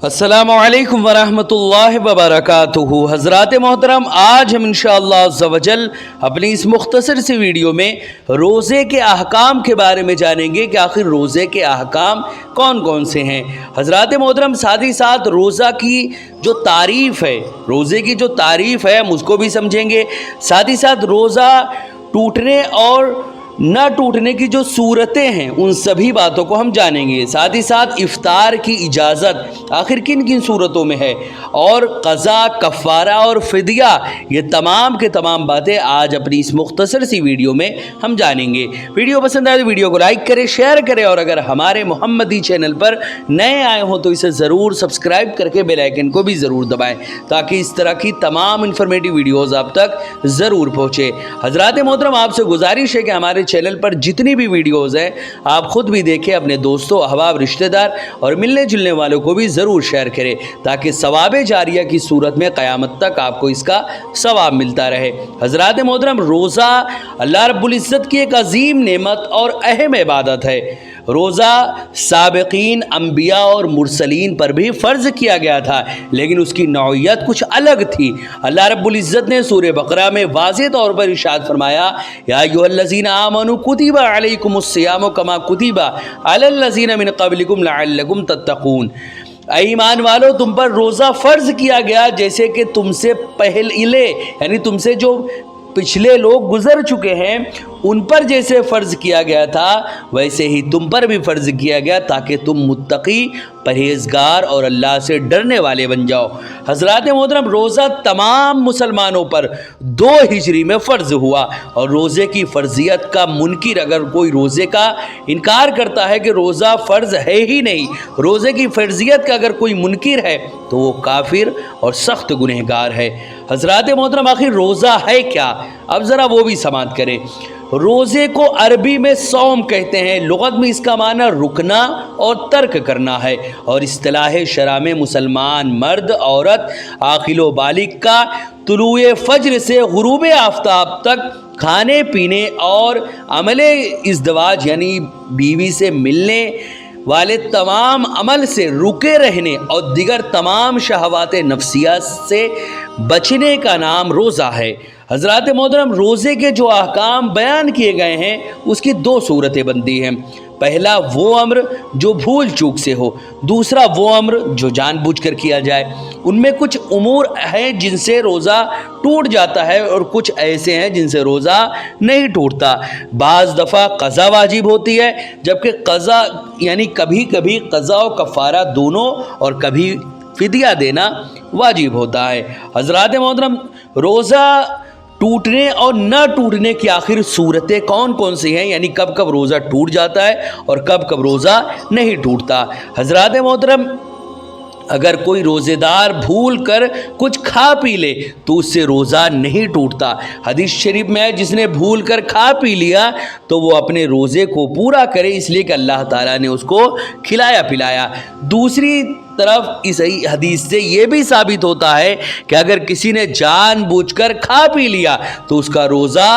السلام علیکم ورحمۃ وبرکاتہ۔ حضرات محترم، آج ہم انشاءاللہ عز و جل اپنی اس مختصر سی ویڈیو میں روزے کے احکام کے بارے میں جانیں گے کہ آخر روزے کے احکام کون کون سے ہیں۔ حضرات محترم، ساتھ ہی ساتھ روزہ کی جو تعریف ہے، روزے کی جو تعریف ہے ہم اس کو بھی سمجھیں گے، ساتھ ہی ساتھ روزہ ٹوٹنے اور نہ ٹوٹنے کی جو صورتیں ہیں ان سبھی باتوں کو ہم جانیں گے، ساتھ ہی ساتھ افطار کی اجازت آخر کن کن صورتوں میں ہے، اور قضا، کفارہ اور فدیہ، یہ تمام کے تمام باتیں آج اپنی اس مختصر سی ویڈیو میں ہم جانیں گے۔ ویڈیو پسند آئے تو ویڈیو کو لائک کریں، شیئر کریں، اور اگر ہمارے محمدی چینل پر نئے آئے ہوں تو اسے ضرور سبسکرائب کر کے بیل آئیکن کو بھی ضرور دبائیں تاکہ اس طرح کی تمام انفارمیٹیو ویڈیوز آپ تک ضرور پہنچے۔ حضرات محترم، آپ سے گزارش ہے کہ ہمارے چینل پر جتنی بھی ویڈیوز ہیں آپ خود بھی دیکھیں، اپنے دوستوں، احباب، رشتہ دار اور ملنے جلنے والوں کو بھی ضرور شیئر کریں تاکہ ثواب جاریہ کی صورت میں قیامت تک آپ کو اس کا ثواب ملتا رہے۔ حضرات محترم، روزہ اللہ رب العزت کی ایک عظیم نعمت اور اہم عبادت ہے۔ روزہ سابقین انبیاء اور مرسلین پر بھی فرض کیا گیا تھا، لیکن اس کی نوعیت کچھ الگ تھی۔ اللہ رب العزت نے سورہ بقرہ میں واضح طور پر ارشاد فرمایا، یا ایھا الذین آمنوا کتب علیکم الصیام کما کتب علی الذین من قبلکم لعلکم تتقون۔ اے ایمان والو، تم پر روزہ فرض کیا گیا جیسے کہ تم سے پہلے، یعنی تم سے جو پچھلے لوگ گزر چکے ہیں ان پر جیسے فرض کیا گیا تھا ویسے ہی تم پر بھی فرض کیا گیا تاکہ تم متقی، پرہیزگار اور اللہ سے ڈرنے والے بن جاؤ۔ حضرات محترم، روزہ تمام مسلمانوں پر 2 ہجری میں فرض ہوا، اور روزے کی فرضیت کا منکر اگر کوئی روزے کا انکار کرتا ہے کہ روزہ فرض ہے ہی نہیں، روزے کی فرضیت کا اگر کوئی منکر ہے تو وہ کافر اور سخت گنہگار ہے۔ حضرات محترم، آخر روزہ ہے کیا؟ اب ذرا وہ بھی سماعت کریں۔ روزے کو عربی میں صوم کہتے ہیں، لغت میں اس کا معنی رکنا اور ترک کرنا ہے، اور اصطلاح شرع میں مسلمان مرد، عورت، عاقل و بالغ کا طلوع فجر سے غروب آفتاب تک کھانے پینے اور عمل ازدواج یعنی بیوی سے ملنے والے تمام عمل سے رکے رہنے اور دیگر تمام شہوات نفسیہ سے بچنے کا نام روزہ ہے۔ حضرات محترم، روزے کے جو احکام بیان کیے گئے ہیں اس کی 2 صورتیں بنتی ہیں۔ پہلا وہ امر جو بھول چوک سے ہو، دوسرا وہ امر جو جان بوجھ کر کیا جائے۔ ان میں کچھ امور ہیں جن سے روزہ ٹوٹ جاتا ہے اور کچھ ایسے ہیں جن سے روزہ نہیں ٹوٹتا۔ بعض دفعہ قضا واجب ہوتی ہے، جبکہ قضا یعنی کبھی کبھی قضا و کفارہ دونوں، اور کبھی فدیہ دینا واجب ہوتا ہے۔ حضرات محترم، روزہ ٹوٹنے اور نہ ٹوٹنے کی آخر صورتیں کون کون سی ہیں، یعنی کب کب روزہ ٹوٹ جاتا ہے اور کب کب روزہ نہیں ٹوٹتا۔ حضرات محترم، اگر کوئی روزے دار بھول کر کچھ کھا پی لے تو اس سے روزہ نہیں ٹوٹتا۔ حدیث شریف میں ہے، جس نے بھول کر کھا پی لیا تو وہ اپنے روزے کو پورا کرے، اس لیے کہ اللہ تعالیٰ نے اس کو کھلایا پلایا۔ دوسری طرف اس حدیث سے یہ بھی ثابت ہوتا ہے کہ اگر کسی نے جان بوجھ کر کھا پی لیا تو اس کا روزہ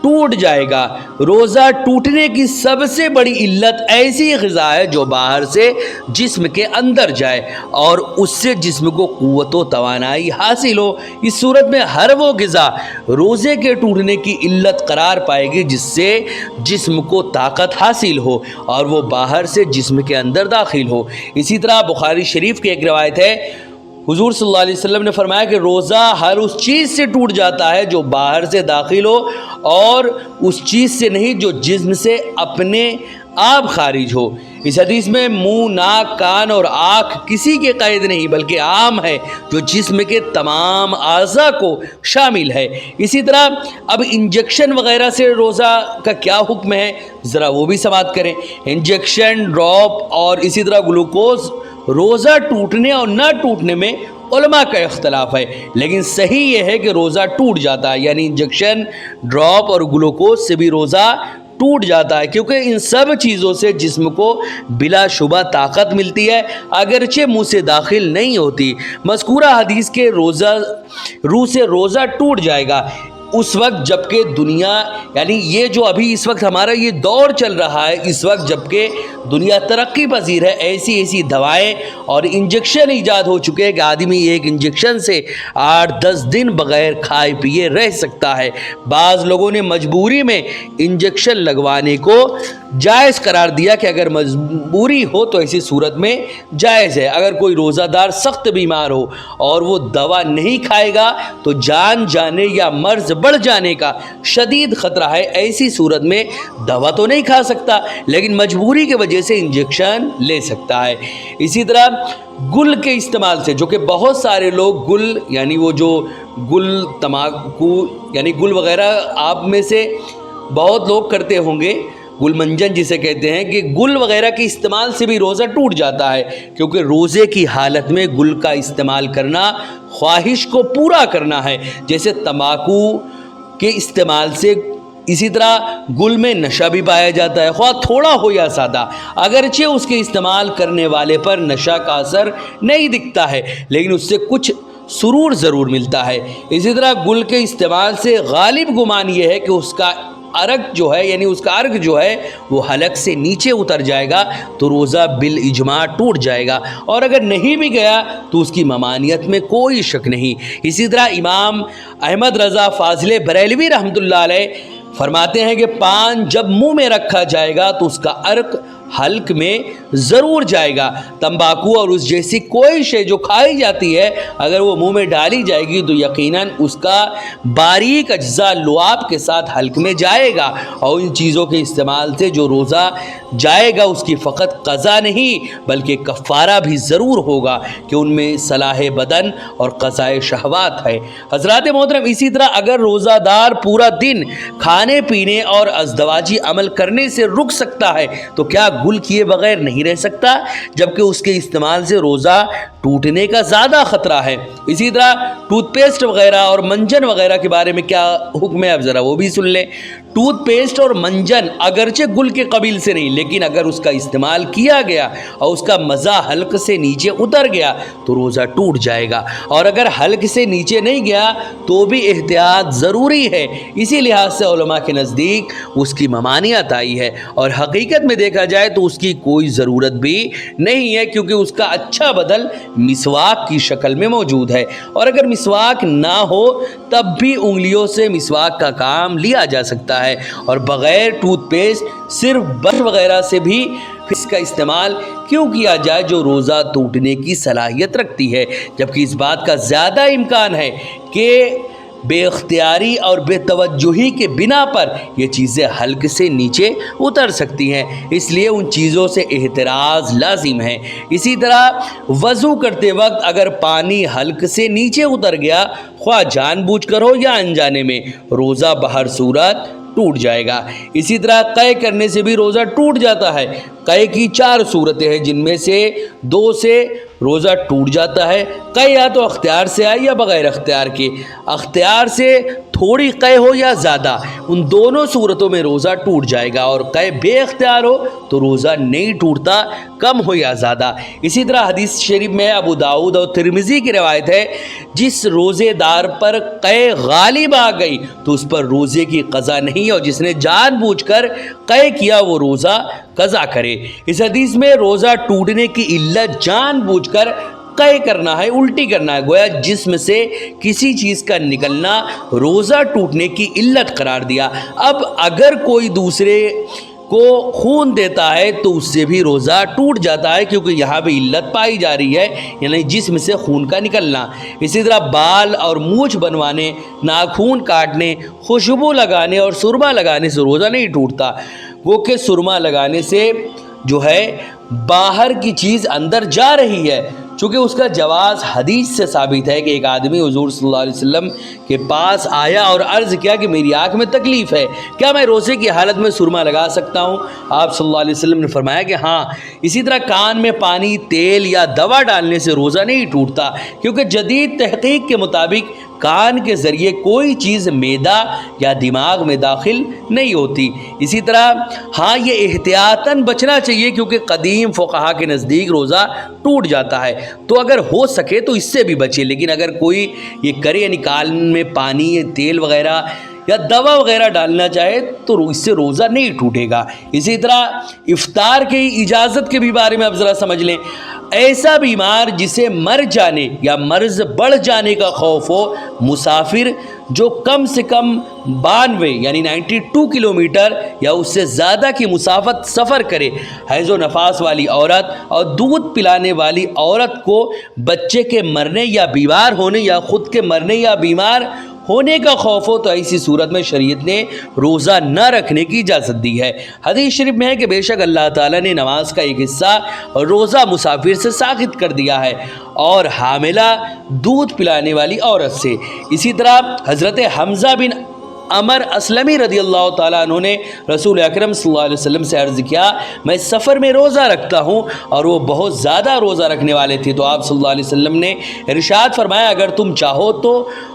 ٹوٹ جائے گا۔ روزہ ٹوٹنے کی سب سے بڑی علت ایسی غذا ہے جو باہر سے جسم کے اندر جائے اور اس سے جسم کو قوت و توانائی حاصل ہو۔ اس صورت میں ہر وہ غذا روزے کے ٹوٹنے کی علت قرار پائے گی جس سے جسم کو طاقت حاصل ہو اور وہ باہر سے جسم کے اندر داخل ہو۔ اسی طرح بخاری شریف کی ایک روایت ہے، حضور صلی اللہ علیہ وسلم نے فرمایا کہ روزہ ہر اس چیز سے ٹوٹ جاتا ہے جو باہر سے داخل ہو، اور اس چیز سے نہیں جو جسم سے اپنے آپ خارج ہو۔ اس حدیث میں منہ، ناک، کان اور آنکھ کسی کے قید نہیں بلکہ عام ہے جو جسم کے تمام اعضاء کو شامل ہے۔ اسی طرح اب انجیکشن وغیرہ سے روزہ کا کیا حکم ہے، ذرا وہ بھی سماعت کریں۔ انجیکشن، ڈراپ اور اسی طرح گلوکوز روزہ ٹوٹنے اور نہ ٹوٹنے میں علماء کا اختلاف ہے، لیکن صحیح یہ ہے کہ روزہ ٹوٹ جاتا ہے، یعنی انجیکشن، ڈراپ اور گلوکوز سے بھی روزہ ٹوٹ جاتا ہے، کیونکہ ان سب چیزوں سے جسم کو بلا شبہ طاقت ملتی ہے اگرچہ منہ سے داخل نہیں ہوتی۔ مذکورہ حدیث کے روح سے روزہ ٹوٹ جائے گا۔ اس وقت جب کہ دنیا یعنی یہ جو ابھی اس وقت ہمارا یہ دور چل رہا ہے، اس وقت جب کہ دنیا ترقی پذیر ہے، ایسی دوائیں اور انجیکشن ایجاد ہو چکے ہیں کہ آدمی ایک انجیکشن سے 8-10 دن بغیر کھائے پیے رہ سکتا ہے۔ بعض لوگوں نے مجبوری میں انجیکشن لگوانے کو جائز قرار دیا کہ اگر مجبوری ہو تو ایسی صورت میں جائز ہے۔ اگر کوئی روزہ دار سخت بیمار ہو اور وہ دوا نہیں کھائے گا تو جان جانے یا مرض بڑھ جانے کا شدید خطرہ ہے، ایسی صورت میں دوا تو نہیں کھا سکتا لیکن مجبوری کی وجہ سے انجیکشن لے سکتا ہے۔ اسی طرح گل کے استعمال سے، جو کہ بہت سارے لوگ گل یعنی وہ جو گل تماکو یعنی گل وغیرہ آپ میں سے بہت لوگ کرتے ہوں گے، گل منجن جسے کہتے ہیں، کہ گل وغیرہ کے استعمال سے بھی روزہ ٹوٹ جاتا ہے، کیونکہ روزے کی حالت میں گل کا استعمال کرنا خواہش کو پورا کرنا ہے، جیسے تماکو کے استعمال سے۔ اسی طرح گل میں نشہ بھی پایا جاتا ہے، خواہ تھوڑا ہو یا زیادہ، اگرچہ اس کے استعمال کرنے والے پر نشہ کا اثر نہیں دکھتا ہے لیکن اس سے کچھ سرور ضرور ملتا ہے۔ اسی طرح گل کے استعمال سے غالب گمان یہ ہے کہ اس کا عرق جو ہے یعنی اس کا عرق جو ہے وہ حلق سے نیچے اتر جائے گا تو روزہ بالاجماع ٹوٹ جائے گا، اور اگر نہیں بھی گیا تو اس کی ممانعت میں کوئی شک نہیں۔ اسی طرح امام احمد رضا فاضل بریلوی رحمۃ اللہ علیہ فرماتے ہیں کہ پان جب منہ میں رکھا جائے گا تو اس کا عرق حلق میں ضرور جائے گا۔ تمباکو اور اس جیسی کوئی شے جو کھائی جاتی ہے اگر وہ منہ میں ڈالی جائے گی تو یقیناً اس کا باریک اجزاء لعاب کے ساتھ حلق میں جائے گا، اور ان چیزوں کے استعمال سے جو روزہ جائے گا اس کی فقط قضا نہیں بلکہ کفارہ بھی ضرور ہوگا کہ ان میں صلاح بدن اور قضاء شہوات ہے۔ حضرات محترم، اسی طرح اگر روزہ دار پورا دن کھانے پینے اور ازدواجی عمل کرنے سے رک سکتا ہے تو کیا گل کیے بغیر نہیں رہ سکتا، جبکہ اس کے استعمال سے روزہ ٹوٹنے کا زیادہ خطرہ ہے۔ اسی طرح ٹوتھ پیسٹ وغیرہ اور منجن وغیرہ کے بارے میں کیا حکم ہے، اب ذرا وہ بھی سن لیں۔ ٹوتھ پیسٹ اور منجن اگرچہ گل کے قبیل سے نہیں، لیکن اگر اس کا استعمال کیا گیا اور اس کا مزہ حلق سے نیچے اتر گیا تو روزہ ٹوٹ جائے گا، اور اگر حلق سے نیچے نہیں گیا تو بھی احتیاط ضروری ہے۔ اسی لحاظ سے علماء کے نزدیک اس کی ممانعت آئی ہے، اور حقیقت میں دیکھا جائے تو اس کی کوئی ضرورت بھی نہیں ہے، کیونکہ اس کا اچھا بدل مسواک کی شکل میں موجود ہے، اور اگر مسواک نہ ہو تب بھی انگلیوں سے مسواک کا کام لیا جا سکتا ہے، اور بغیر ٹوتھ پیسٹ صرف برش وغیرہ سے بھی اس کا استعمال کیوں کیا جائے جو روزہ ٹوٹنے کی صلاحیت رکھتی ہے، جبکہ اس بات کا زیادہ امکان ہے کہ بے اختیاری اور بے توجہی کے بنا پر یہ چیزیں حلق سے نیچے اتر سکتی ہیں، اس لیے ان چیزوں سے احتراز لازم ہے۔ اسی طرح وضو کرتے وقت اگر پانی حلق سے نیچے اتر گیا، خواہ جان بوجھ کر ہو یا انجانے میں، روزہ بہر صورت ٹوٹ جائے گا۔ اسی طرح قے کرنے سے بھی روزہ ٹوٹ جاتا ہے۔ قے کی 4 صورتیں ہیں جن میں سے 2 سے روزہ ٹوٹ جاتا ہے۔ قے یا تو اختیار سے آئے یا بغیر اختیار کے، اختیار سے تھوڑی قے ہو یا زیادہ، ان دونوں صورتوں میں روزہ ٹوٹ جائے گا، اور قے بے اختیار ہو تو روزہ نہیں ٹوٹتا، کم ہو یا زیادہ۔ اسی طرح حدیث شریف میں ابو داؤد اور ترمذی کی روایت ہے، جس روزے دار پر قے غالب آ گئی تو اس پر روزے کی قضا نہیں، اور جس نے جان بوجھ کر قے کیا وہ روزہ قضا کرے۔ اس حدیث میں روزہ ٹوٹنے کی علت جان بوجھ کر قے کرنا ہے، الٹی کرنا ہے، گویا جسم سے کسی چیز کا نکلنا روزہ ٹوٹنے کی علت قرار دیا۔ اب اگر کوئی دوسرے کو خون دیتا ہے تو اس سے بھی روزہ ٹوٹ جاتا ہے، کیونکہ یہاں بھی علت پائی جا رہی ہے، یعنی جسم سے خون کا نکلنا۔ اسی طرح بال اور مونچھ بنوانے، ناخون کاٹنے، خوشبو لگانے اور سرما لگانے سے روزہ نہیں ٹوٹتا، وہ کہ سرما لگانے سے جو ہے باہر کی چیز اندر جا رہی ہے، چونکہ اس کا جواز حدیث سے ثابت ہے کہ ایک آدمی حضور صلی اللہ علیہ وسلم کے پاس آیا اور عرض کیا کہ میری آنکھ میں تکلیف ہے، کیا میں روزے کی حالت میں سرما لگا سکتا ہوں؟ آپ صلی اللہ علیہ وسلم نے فرمایا کہ ہاں۔ اسی طرح کان میں پانی، تیل یا دوا ڈالنے سے روزہ نہیں ٹوٹتا، کیونکہ جدید تحقیق کے مطابق کان کے ذریعے کوئی چیز معدہ یا دماغ میں داخل نہیں ہوتی۔ اسی طرح ہاں یہ احتیاطاً بچنا چاہیے، کیونکہ قدیم فقہا کے نزدیک روزہ ٹوٹ جاتا ہے، تو اگر ہو سکے تو اس سے بھی بچے، لیکن اگر کوئی یہ کرے یعنی کان میں پانی، تیل وغیرہ یا دوا وغیرہ ڈالنا چاہے تو اس سے روزہ نہیں ٹوٹے گا۔ اسی طرح افطار کی اجازت کے بھی بارے میں اب ذرا سمجھ لیں۔ ایسا بیمار جسے مر جانے یا مرض بڑھ جانے کا خوف ہو، مسافر جو کم سے کم 92 یعنی 92 کلومیٹر یا اس سے زیادہ کی مسافت سفر کرے، حیض و نفاس والی عورت اور دودھ پلانے والی عورت کو بچے کے مرنے یا بیمار ہونے یا خود کے مرنے یا بیمار ہونے کا خوف ہو تو ایسی صورت میں شریعت نے روزہ نہ رکھنے کی اجازت دی ہے۔ حدیث شریف میں ہے کہ بے شک اللہ تعالیٰ نے نماز کا ایک حصہ روزہ مسافر سے ساقط کر دیا ہے اور حاملہ دودھ پلانے والی عورت سے۔ اسی طرح حضرت حمزہ بن عمر اسلمی رضی اللہ تعالیٰ عنہ نے رسول اکرم صلی اللہ علیہ وسلم سے عرض کیا، میں سفر میں روزہ رکھتا ہوں، اور وہ بہت زیادہ روزہ رکھنے والے تھے۔ تو آپ صلی اللہ علیہ وسلم نے ارشاد فرمایا، اگر تم چاہو تو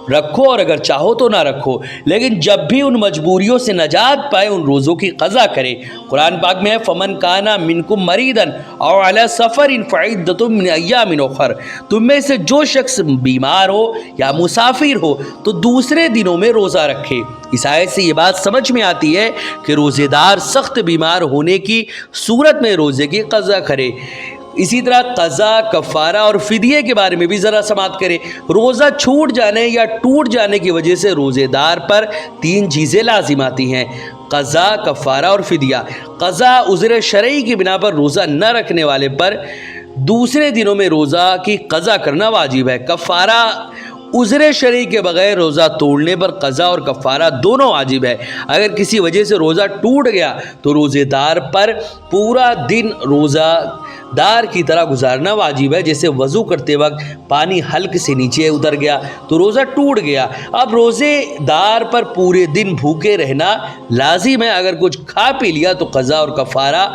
رکھو اور اگر چاہو تو نہ رکھو، لیکن جب بھی ان مجبوریوں سے نجات پائے ان روزوں کی قضا کرے۔ قرآن پاک میں ہے فمن کانا منکم مریضا او علی سفر فعدۃ من ایام اخر، تم میں سے جو شخص بیمار ہو یا مسافر ہو تو دوسرے دنوں میں روزہ رکھے۔ اس آیت سے یہ بات سمجھ میں آتی ہے کہ روزے دار سخت بیمار ہونے کی صورت میں روزے کی قضا کرے۔ اسی طرح قضا، کفارہ اور فدیے کے بارے میں بھی ذرا سماعت کریں۔ روزہ چھوٹ جانے یا ٹوٹ جانے کی وجہ سے روزے دار پر 3 چیزیں لازم آتی ہیں: قضا، کفارہ اور فدیہ۔ قضا عذر شرعی کی بنا پر روزہ نہ رکھنے والے پر دوسرے دنوں میں روزہ کی قضا کرنا واجب ہے۔ کفارہ عذر شرعی کے بغیر روزہ توڑنے پر قضا اور کفارہ دونوں واجب ہے۔ اگر کسی وجہ سے روزہ ٹوٹ گیا تو روزے دار پر پورا دن روزہ دار کی طرح گزارنا واجب ہے۔ جیسے وضو کرتے وقت پانی حلق سے نیچے اتر گیا تو روزہ ٹوٹ گیا۔ اب روزے دار پر پورے دن بھوکے رہنا لازم ہے۔ اگر کچھ کھا پی لیا تو قضا اور کفارہ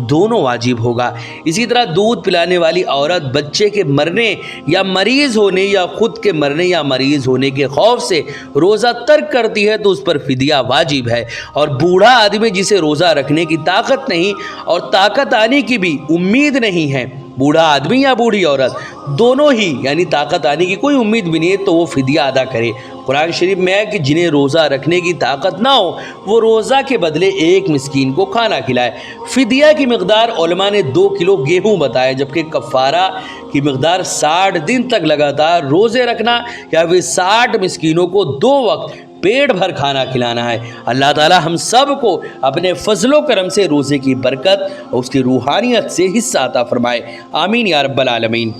دونوں واجب ہوگا۔ اسی طرح دودھ پلانے والی عورت بچے کے مرنے یا مریض ہونے یا خود کے مرنے یا مریض ہونے کے خوف سے روزہ ترک کرتی ہے تو اس پر فدیہ واجب ہے۔ اور بوڑھا آدمی جسے روزہ رکھنے کی طاقت نہیں اور طاقت آنے کی بھی امید نہیں ہے، بوڑھا آدمی یا بوڑھی عورت دونوں ہی یعنی طاقت آنے کی کوئی امید بھی نہیں ہے، تو وہ فدیہ ادا کرے۔ قرآن شریف میں ہے کہ جنہیں روزہ رکھنے کی طاقت نہ ہو وہ روزہ کے بدلے 1 مسکین کو کھانا کھلائے۔ فدیہ کی مقدار علماء نے 2 کلو گیہوں بتایا، جبکہ کفارہ کی مقدار 60 دن تک لگاتار روزے رکھنا یا پھر 60 مسکینوں کو 2 وقت پیٹ بھر کھانا کھلانا ہے۔ اللہ تعالی ہم سب کو اپنے فضل و کرم سے روزے کی برکت اور اس کی روحانیت سے حصہ عطا فرمائے، آمین یا رب العالمین۔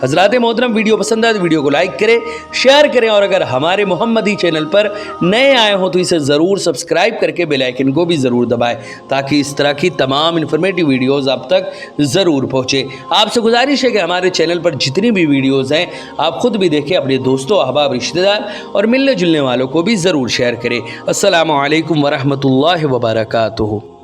حضرات محترم، ویڈیو پسند آئے تو ویڈیو کو لائک کریں، شیئر کریں، اور اگر ہمارے محمدی چینل پر نئے آئے ہوں تو اسے ضرور سبسکرائب کر کے بیل آئیکن کو بھی ضرور دبائیں تاکہ اس طرح کی تمام انفارمیٹیو ویڈیوز آپ تک ضرور پہنچے۔ آپ سے گزارش ہے کہ ہمارے چینل پر جتنی بھی ویڈیوز ہیں آپ خود بھی دیکھیں، اپنے دوستوں، احباب، رشتہ دار اور ملنے جلنے والوں کو بھی ضرور شیئر کریں۔ السلام علیکم ورحمۃ اللہ وبرکاتہ۔